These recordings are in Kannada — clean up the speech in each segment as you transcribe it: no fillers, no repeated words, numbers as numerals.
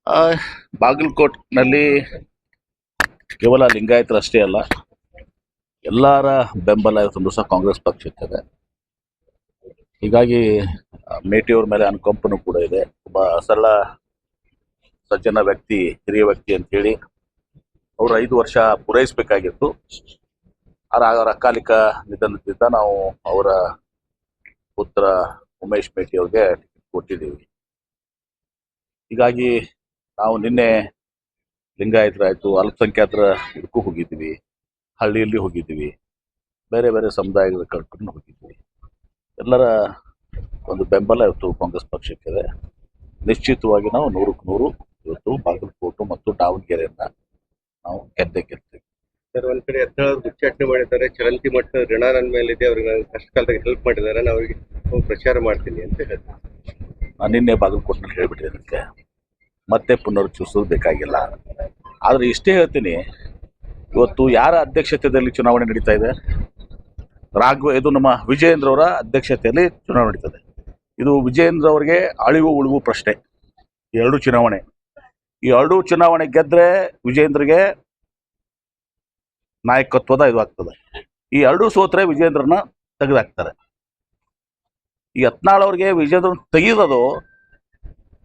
ಆ, ಬಾಗಲಕೋಟ್ನಲ್ಲಿ ಕೇವಲ ಲಿಂಗಾಯತರಷ್ಟೇ ಅಲ್ಲ, ಎಲ್ಲರ ಬೆಂಬಲ ಇವತ್ತು ಸಹ ಕಾಂಗ್ರೆಸ್ ಪಕ್ಷಕ್ಕಿದೆ. ಹೀಗಾಗಿ ಮೇಟಿಯವ್ರ ಮೇಲೆ ಅನುಕಂಪನೂ ಕೂಡ ಇದೆ. ಒಬ್ಬ ಸರಳ ಸಜ್ಜನ ವ್ಯಕ್ತಿ, ಹಿರಿಯ ವ್ಯಕ್ತಿ ಅಂತೇಳಿ ಅವರು 5 ವರ್ಷ ಪೂರೈಸಬೇಕಾಗಿತ್ತು. ಅವರ ಅಕಾಲಿಕ ನಿಧನದಿಂದ ನಾವು ಅವರ ಪುತ್ರ ಉಮೇಶ್ ಮೇಟಿ ಅವ್ರಿಗೆ ಟಿಕೆಟ್ ಕೊಟ್ಟಿದ್ದೀವಿ. ಹೀಗಾಗಿ ನಾವು ನಿನ್ನೆ ಲಿಂಗಾಯತರಾಯಿತು, ಅಲ್ಪಸಂಖ್ಯಾತರ ಇದಕ್ಕೂ ಹೋಗಿದ್ದೀವಿ, ಹಳ್ಳಿಯಲ್ಲಿ ಹೋಗಿದ್ದೀವಿ, ಬೇರೆ ಬೇರೆ ಸಮುದಾಯಗಳ ಕರ್ಕೊಂಡು ಹೋಗಿದ್ದೀವಿ. ಎಲ್ಲರ ಒಂದು ಬೆಂಬಲ ಇವತ್ತು ಕಾಂಗ್ರೆಸ್ ಪಕ್ಷಕ್ಕಿದೆ. ನಿಶ್ಚಿತವಾಗಿ ನಾವು 100ಕ್ಕೆ 100 ಇವತ್ತು ಬಾಗಲಕೋಟೆ ಮತ್ತು ದಾವಣಗೆರೆಯನ್ನ ನಾವು ಗೆಲ್ತೀವಿ. ಸರ್, ಒಂದ್ ಕಡೆ ಎತ್ತಳದ ಉಚ್ಚಾಟನೆ ಮಾಡಿದ್ದಾರೆ, ಚರಂತಿ ಮಠ ಋಣ ನನ್ನ ಮೇಲಿದೆ, ಅವ್ರಿಗೆ ಕಷ್ಟ ಕಾಲದಾಗ ಹೆಲ್ಪ್ ಮಾಡಿದ್ದಾರೆ, ನಾನು ಅವ್ರಿಗೆ ಪ್ರಚಾರ ಮಾಡ್ತೀನಿ ಅಂತ ಹೇಳ್ತಾರೆ. ನಾನು ನಿನ್ನೆ ಬಾಗಲಕೋಟೆನಲ್ಲಿ ಹೇಳ್ಬಿಟ್ಟಿದ್ದಕ್ಕೆ ಮತ್ತೆ ಪುನರುಚ್ಚರಿಸೋದು ಬೇಕಾಗಿಲ್ಲ. ಆದರೆ ಇಷ್ಟೇ ಹೇಳ್ತೀನಿ, ಇವತ್ತು ಯಾರ ಅಧ್ಯಕ್ಷತೆಯಲ್ಲಿ ಚುನಾವಣೆ ನಡೀತಾ ಇದೆ? ಇದು ನಮ್ಮ ವಿಜಯೇಂದ್ರ ಅವರ ಅಧ್ಯಕ್ಷತೆಯಲ್ಲಿ ಚುನಾವಣೆ ನಡೀತದೆ. ಇದು ವಿಜಯೇಂದ್ರ ಅವರಿಗೆ ಅಳಿವು ಉಳಿವು ಪ್ರಶ್ನೆ. ಈ 2 ಚುನಾವಣೆ, ಈ 2 ಚುನಾವಣೆ ಗೆದ್ರೆ ವಿಜಯೇಂದ್ರಗೆ ನಾಯಕತ್ವದ ಇದು ಆಗ್ತದೆ. ಈ 2 ಸೋತ್ರೆ ವಿಜಯೇಂದ್ರನ ತೆಗೆದಾಕ್ತಾರೆ. ಈ ಯತ್ನಾಳ್ ಅವ್ರಿಗೆ ವಿಜಯೇಂದ್ರನ ತೆಗೆಯೋದು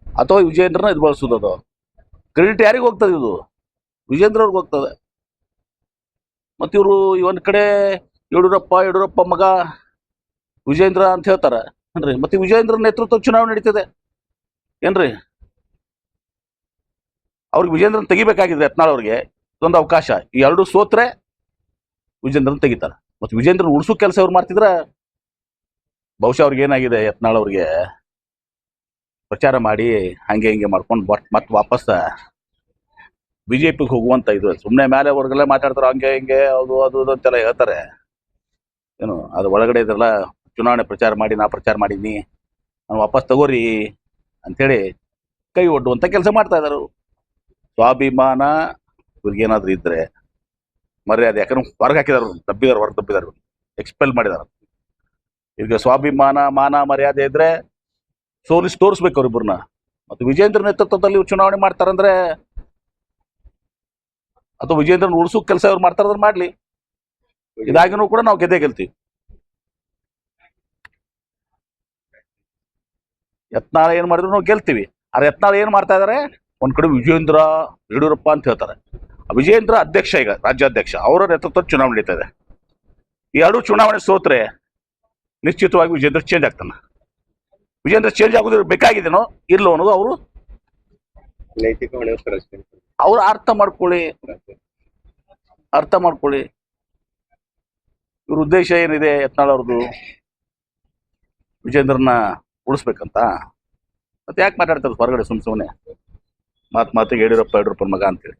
ಅಥವಾ ವಿಜಯೇಂದ್ರನ ಇದು ಬಳಸೋದು, ಕ್ರೆಡಿಟ್ ಯಾರಿಗೆ ಹೋಗ್ತದೆ? ಇದು ವಿಜಯೇಂದ್ರ ಅವ್ರಿಗೆ ಹೋಗ್ತದೆ. ಮತ್ತು ಇವರು ಒಂದು ಕಡೆ ಯಡಿಯೂರಪ್ಪ ಮಗ ವಿಜಯೇಂದ್ರ ಅಂತ ಹೇಳ್ತಾರೆ ಏನ್ರಿ. ಮತ್ತೆ ವಿಜಯೇಂದ್ರ ನೇತೃತ್ವ ಚುನಾವಣೆ ನಡೀತದೆ ಏನ್ರಿ? ಅವ್ರಿಗೆ ವಿಜಯೇಂದ್ರನ್ ತೆಗಿಬೇಕಾಗಿದೆ ಯತ್ನಾಳ್ ಅವ್ರಿಗೆ ಇದೊಂದು ಅವಕಾಶ. ಈ 2 ಸೋತ್ರೆ ವಿಜಯೇಂದ್ರನ್ ತೆಗಿತಾರೆ. ಮತ್ತು ವಿಜಯೇಂದ್ರನ್ ಉಳಿಸೋ ಕೆಲಸ ಅವ್ರು ಮಾಡ್ತಿದ್ರೆ ಬಹುಶಃ ಅವ್ರಿಗೆ ಏನಾಗಿದೆ, ಯತ್ನಾಳ್ ಅವ್ರಿಗೆ ಪ್ರಚಾರ ಮಾಡಿ ಹಂಗೆ ಹಿಂಗೆ ಮಾಡ್ಕೊಂಡು ಮತ್ತೆ ವಾಪಸ್ ಬಿಜೆಪಿಗೆ ಹೋಗುವಂತ ಇದು. ಸುಮ್ಮನೆ ಮೇಲೆ ಅವ್ರಿಗೆಲ್ಲ ಮಾತಾಡ್ತಾರೆ, ಹಂಗೆ ಹಿಂಗೆ ಅದು ಅಂತೆಲ್ಲ ಹೇಳ್ತಾರೆ. ಏನು ಅದು ಒಳಗಡೆ ಇದೆಲ್ಲ ಚುನಾವಣೆ ಪ್ರಚಾರ ಮಾಡಿ, ನಾ ಪ್ರಚಾರ ಮಾಡೀನಿ, ನಾನು ವಾಪಸ್ ತಗೋರಿ ಅಂಥೇಳಿ ಕೈ ಒಡ್ಡುವಂಥ ಕೆಲಸ ಮಾಡ್ತಾ ಇದ್ದಾರೆ. ಸ್ವಾಭಿಮಾನ ಇವ್ರಿಗೇನಾದ್ರೂ ಇದ್ರೆ ಮರ್ಯಾದೆ, ಯಾಕಂದ್ರೆ ಹೊರಗೆ ಹಾಕಿದಾರೆ, ಹೊರಗೆ ತಪ್ಪಿದಾರೆ, ಎಕ್ಸ್ಪೆಲ್ ಮಾಡಿದಾರೆ. ಈಗ ಸ್ವಾಭಿಮಾನ, ಮಾನ ಮರ್ಯಾದೆ ಇದ್ರೆ ಸೋಲಿಸಿ ತೋರಿಸ್ಬೇಕು ಅವ್ರಿಬ್ಬರನ್ನ. ಮತ್ತು ವಿಜೇಂದ್ರ ನೇತೃತ್ವದಲ್ಲಿ ಚುನಾವಣೆ ಮಾಡ್ತಾರಂದ್ರೆ, ಅಥವಾ ವಿಜೇಂದ್ರನ ಉಳಿಸೋ ಕೆಲಸ ಅವ್ರು ಮಾಡ್ತಾರಂದ್ರೆ ಮಾಡ್ಲಿ. ಇದಾಗಿನೂ ಕೂಡ ನಾವು ಗೆಲ್ತೀವಿ. ಯತ್ನಾಳ್ ಏನ್ ಮಾಡಿದ್ರು ನಾವು ಗೆಲ್ತೀವಿ. ಆದ್ರೆ ಯತ್ನಾಳ್ ಏನ್ ಮಾಡ್ತಾ ಇದಾರೆ, ಒಂದ್ ಕಡೆ ವಿಜಯೇಂದ್ರ ಯಡಿಯೂರಪ್ಪ ಅಂತ ಹೇಳ್ತಾರೆ. ವಿಜಯೇಂದ್ರ ಅಧ್ಯಕ್ಷ, ಈಗ ರಾಜ್ಯಾಧ್ಯಕ್ಷ, ಅವರ ನೇತೃತ್ವದ ಚುನಾವಣೆ ನಡೀತಾ ಇದೆ. ಈ 2 ಚುನಾವಣೆ ಸೋತ್ರೆ ನಿಶ್ಚಿತವಾಗಿ ವಿಜೇಂದ್ರ ಚೇಂಜ್ ಆಗ್ತಾನೆ. ವಿಜೇಂದ್ರ ಚೇಂಜ್ ಆಗೋದು ಬೇಕಾಗಿದೇನೋ ಇರ್ಲೋ ಅನ್ನೋದು ಅವರು ನೈತಿಕ ಹೊಣೆ ಅವ್ರು ಅರ್ಥ ಮಾಡ್ಕೊಳ್ಳಿ. ಇವ್ರ ಉದ್ದೇಶ ಏನಿದೆ ಯತ್ನಾಳ್ ಅವ್ರದ್ದು? ವಿಜೇಂದ್ರನ ಉಳಿಸ್ಬೇಕಂತ. ಮತ್ತೆ ಯಾಕೆ ಮಾತಾಡ್ತಾರೆ ಹೊರಗಡೆ ಸುಮ್ಮನೆ ಮಾತಿಗೆ ಯಡಿಯೂರಪ್ಪ ಮಗ ಅಂತೇಳಿ?